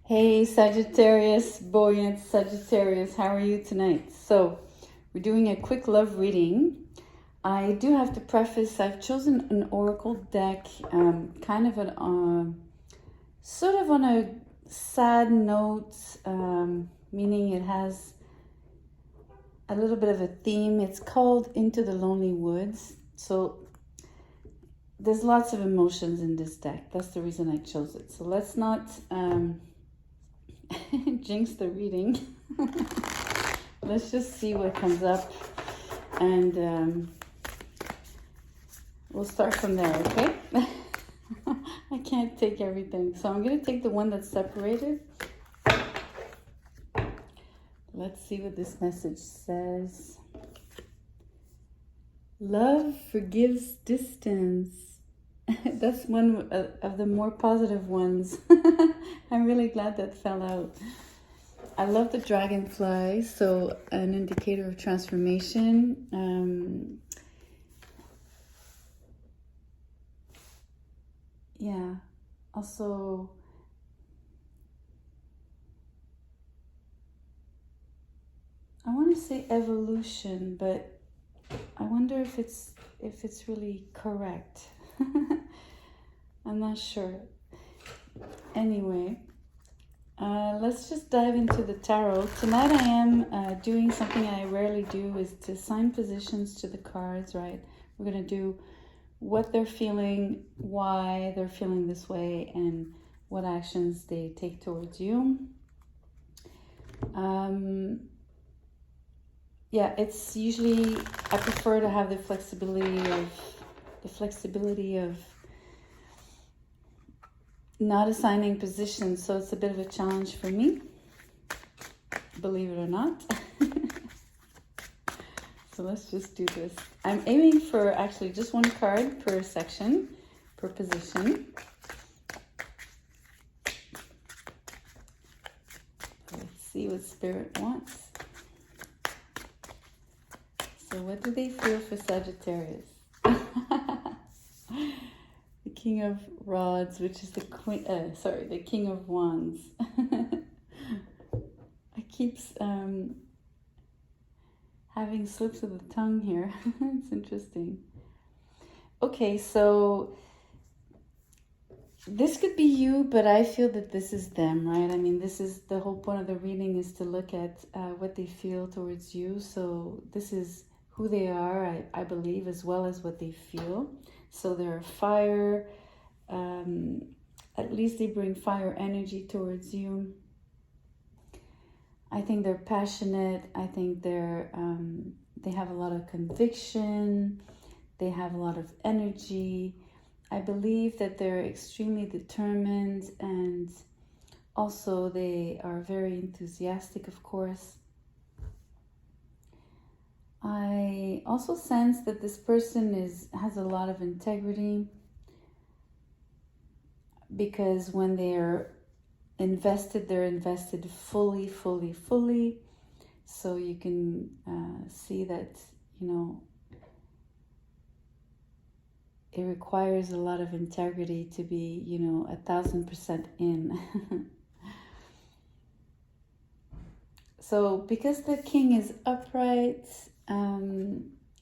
Hey Sagittarius, buoyant Sagittarius, how are you tonight? So, we're doing a quick love reading. I do have to preface, I've chosen an oracle deck, kind of sort of on a sad note, meaning it has a little bit of a theme. It's called Into the Lonely Woods. So, there's lots of emotions in this deck. That's the reason I chose it. So, let's not jinx the reading. Let's just see what comes up, and we'll start from there, okay? I can't take everything, so I'm gonna take the one that's separated. Let's see what this message says. Love forgives distance. That's one of the more positive ones. I'm really glad that fell out. I love the dragonfly, so an indicator of transformation. Yeah, also I want to say evolution, but I wonder if it's really correct. I'm not sure. Anyway, let's just dive into the tarot. Tonight I am doing something I rarely do, is to assign positions to the cards, right? We're going to do what they're feeling, why they're feeling this way, and what actions they take towards you. Yeah, it's usually, I prefer to have the flexibility of not assigning positions, so it's a bit of a challenge for me, believe it or not. So let's just do this. I'm aiming for actually just one card per section, per position. Let's see what Spirit wants. So what do they feel for Sagittarius? The King of Rods, which is the the King of Wands. I keep having slips of the tongue here. It's interesting. Okay, so this could be you, but I feel that this is them, right? I mean, this is the whole point of the reading, is to look at what they feel towards you. So this is who they are, I believe, as well as what they feel. So they're fire. At least they bring fire energy towards you. I think they're passionate. I think they have a lot of conviction. They have a lot of energy. I believe that they're extremely determined, and also they are very enthusiastic, of course. I also sense that this person has a lot of integrity, because when they're invested, they're invested fully. So you can see that, it requires a lot of integrity to be, 1,000% in. So because the king is upright,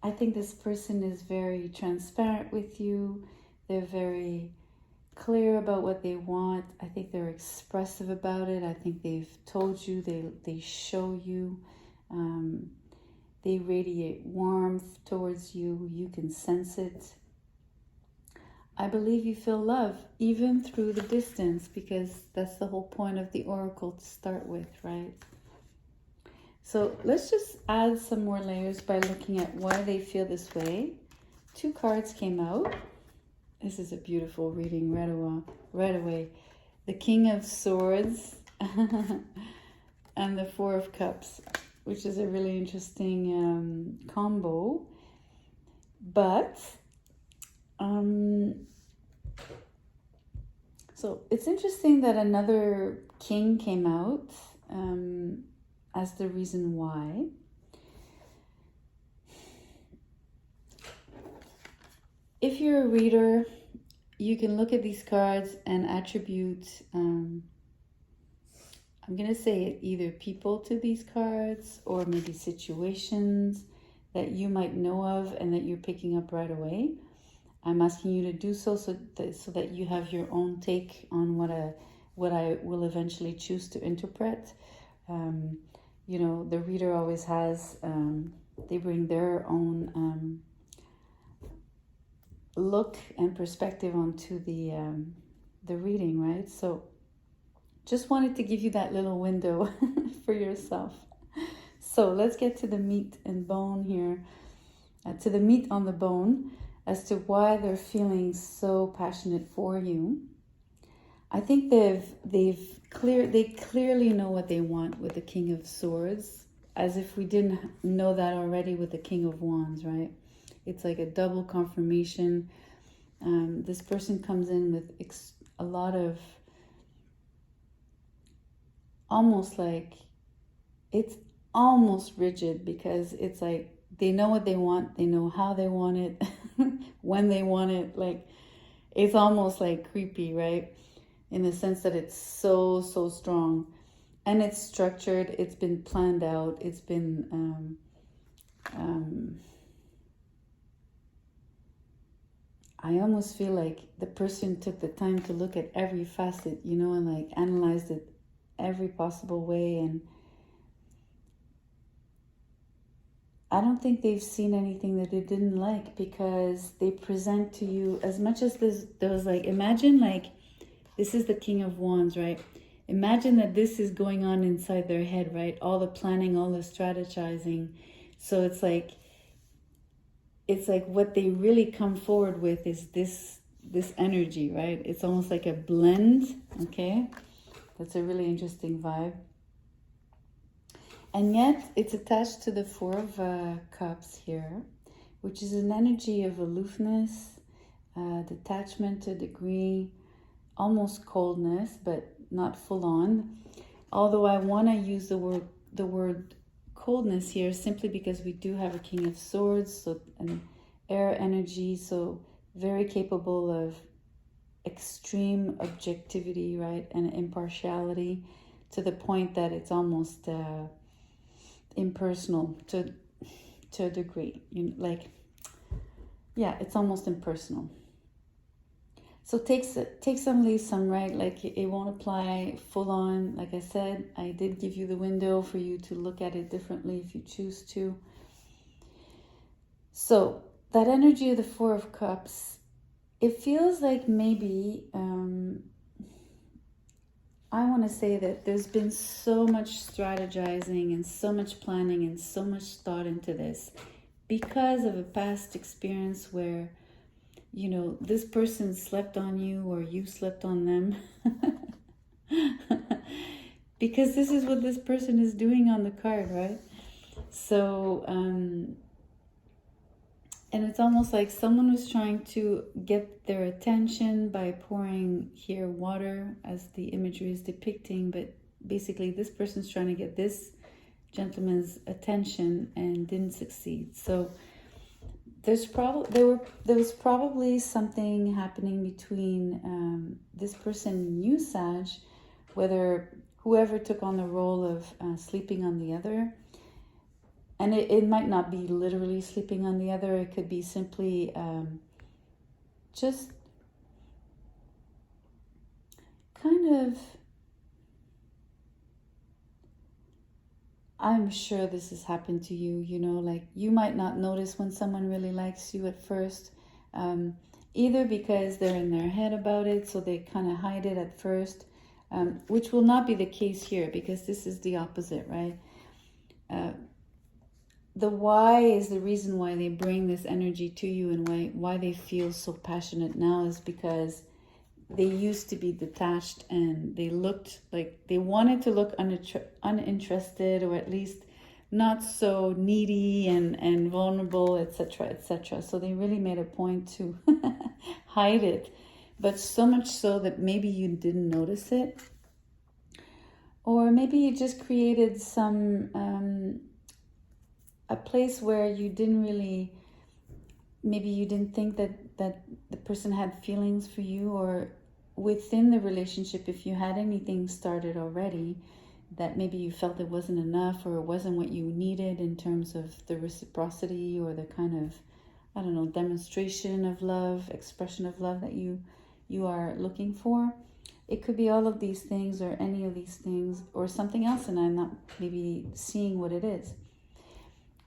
I think this person is very transparent with you. They're very clear about what they want. I think they're expressive about it. I think they've told you, they show you. They radiate warmth towards you. You can sense it. I believe you feel love even through the distance, because that's the whole point of the oracle to start with, right? So let's just add some more layers by looking at why they feel this way. 2 cards came out. This is a beautiful reading right away. The King of Swords and the 4 of Cups, which is a really interesting combo. But so it's interesting that another king came out as the reason why. If you're a reader, you can look at these cards and attribute I'm going to say either people to these cards or maybe situations that you might know of and that you're picking up right away. I'm asking you to do so that you have your own take on what I will eventually choose to interpret. You know, the reader always has, they bring their own look and perspective onto the reading, right? So just wanted to give you that little window for yourself. So let's get to the meat and bone here, to the meat on the bone as to why they're feeling so passionate for you. I think they clearly know what they want with the King of Swords, as if we didn't know that already with the King of Wands, right? It's like a double confirmation. This person comes in with a lot of, almost like, it's almost rigid, because it's like they know what they want, they know how they want it, when they want it. Like, it's almost like creepy, right? In the sense that it's so strong, and it's structured, it's been planned out, it's been I almost feel like the person took the time to look at every facet, you know, and like analyzed it every possible way. And I don't think they've seen anything that they didn't like, because they present to you as much as there was like, imagine like, this is the King of Wands, right? Imagine that this is going on inside their head, right? All the planning, all the strategizing. So it's like what they really come forward with is this energy, right? It's almost like a blend, okay? That's a really interesting vibe. And yet it's attached to the Four of Cups here, which is an energy of aloofness, detachment to a degree, almost coldness, but not full on. Although I want to use the word coldness here simply because we do have a King of Swords, so an air energy, so very capable of extreme objectivity, right, and impartiality, to the point that it's almost impersonal to a degree. You like, yeah, it's almost impersonal. So take some, leave some, right? Like, it won't apply full on. Like I said, I did give you the window for you to look at it differently if you choose to. So that energy of the Four of Cups, it feels like maybe, I want to say that there's been so much strategizing and so much planning and so much thought into this because of a past experience where, you know, this person slept on you or you slept on them. Because this is what this person is doing on the card, right? So, and it's almost like someone was trying to get their attention by pouring here water, as the imagery is depicting, but basically this person's trying to get this gentleman's attention and didn't succeed. So there was probably something happening between this person and you, Sag, whether whoever took on the role of sleeping on the other. And it might not be literally sleeping on the other. It could be simply just kind of, I'm sure this has happened to you, you know, like you might not notice when someone really likes you at first, either because they're in their head about it, so they kind of hide it at first, which will not be the case here, because this is the opposite, right? The why is the reason why they bring this energy to you, and why they feel so passionate now is because they used to be detached and they looked like they wanted to look uninterested, or at least not so needy and vulnerable, etc., etc. So they really made a point to hide it, but so much so that maybe you didn't notice it, or maybe it just created some a place where you didn't really, maybe you didn't think that the person had feelings for you, or within the relationship, if you had anything started already, that maybe you felt it wasn't enough, or it wasn't what you needed in terms of the reciprocity or the kind of, I don't know, demonstration of love, expression of love that you are looking for. It could be all of these things or any of these things or something else, and I'm not maybe seeing what it is.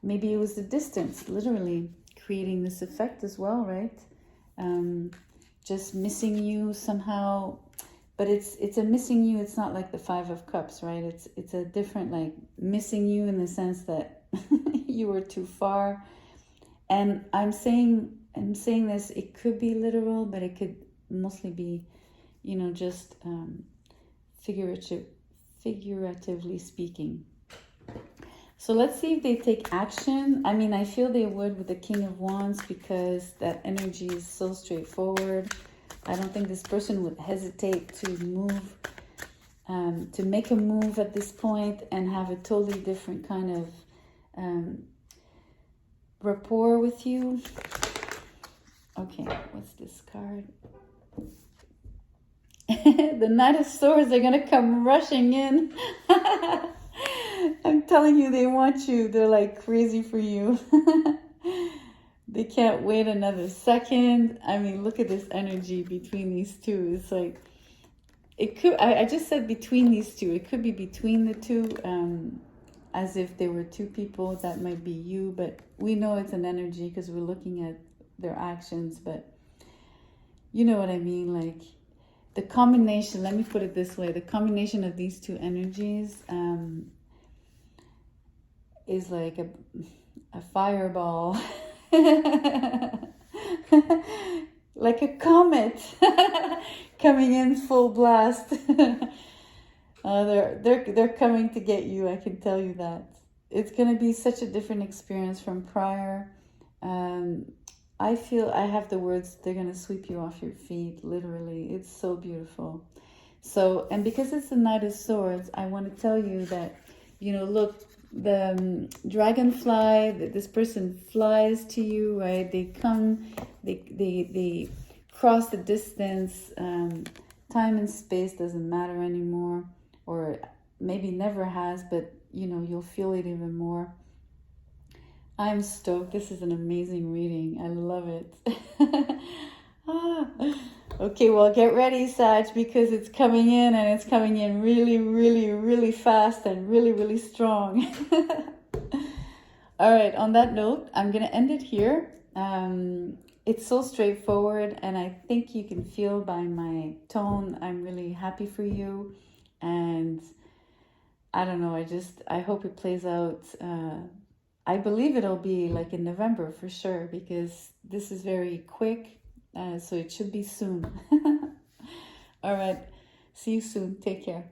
Maybe it was the distance, literally creating this effect as well, right? Just missing you somehow. But it's a missing you. It's not like the Five of Cups, right? It's a different, like, missing you in the sense that you were too far. And I'm saying this, it could be literal, but it could mostly be, just figuratively speaking. So let's see if they take action. I mean, I feel they would with the King of Wands, because that energy is so straightforward. I don't think this person would hesitate to move, to make a move at this point and have a totally different kind of rapport with you. Okay, what's this card? The Knight of Swords are going to come rushing in. I'm telling you, they want you. They're like crazy for you. They can't wait another second. I mean, look at this energy between these two. It's like, it could, I just said between these two. It could be between the two, as if there were two people. That might be you, but we know it's an energy because we're looking at their actions. But you know what I mean? Like, the combination, let me put it this way. The combination of these two energies is like a fireball. Like a comet coming in full blast. They're coming to get you, I can tell you that. It's going to be such a different experience from prior. I feel, I have the words, they're going to sweep you off your feet, literally. It's so beautiful. So, and because it's the Knight of Swords, I want to tell you that, look, the dragonfly, that this person flies to you, right? They come, they cross the distance. Time and space doesn't matter anymore, or maybe never has, but you'll feel it even more. I'm stoked. This is an amazing reading. I love it. Okay, well, get ready, Sag, because it's coming in, and it's coming in really, really, really fast and really, really strong. All right, on that note, I'm going to end it here. It's so straightforward, and I think you can feel by my tone, I'm really happy for you. And I don't know, I hope it plays out. I believe it'll be like in November for sure, because this is very quick. So it should be soon. All right. See you soon. Take care.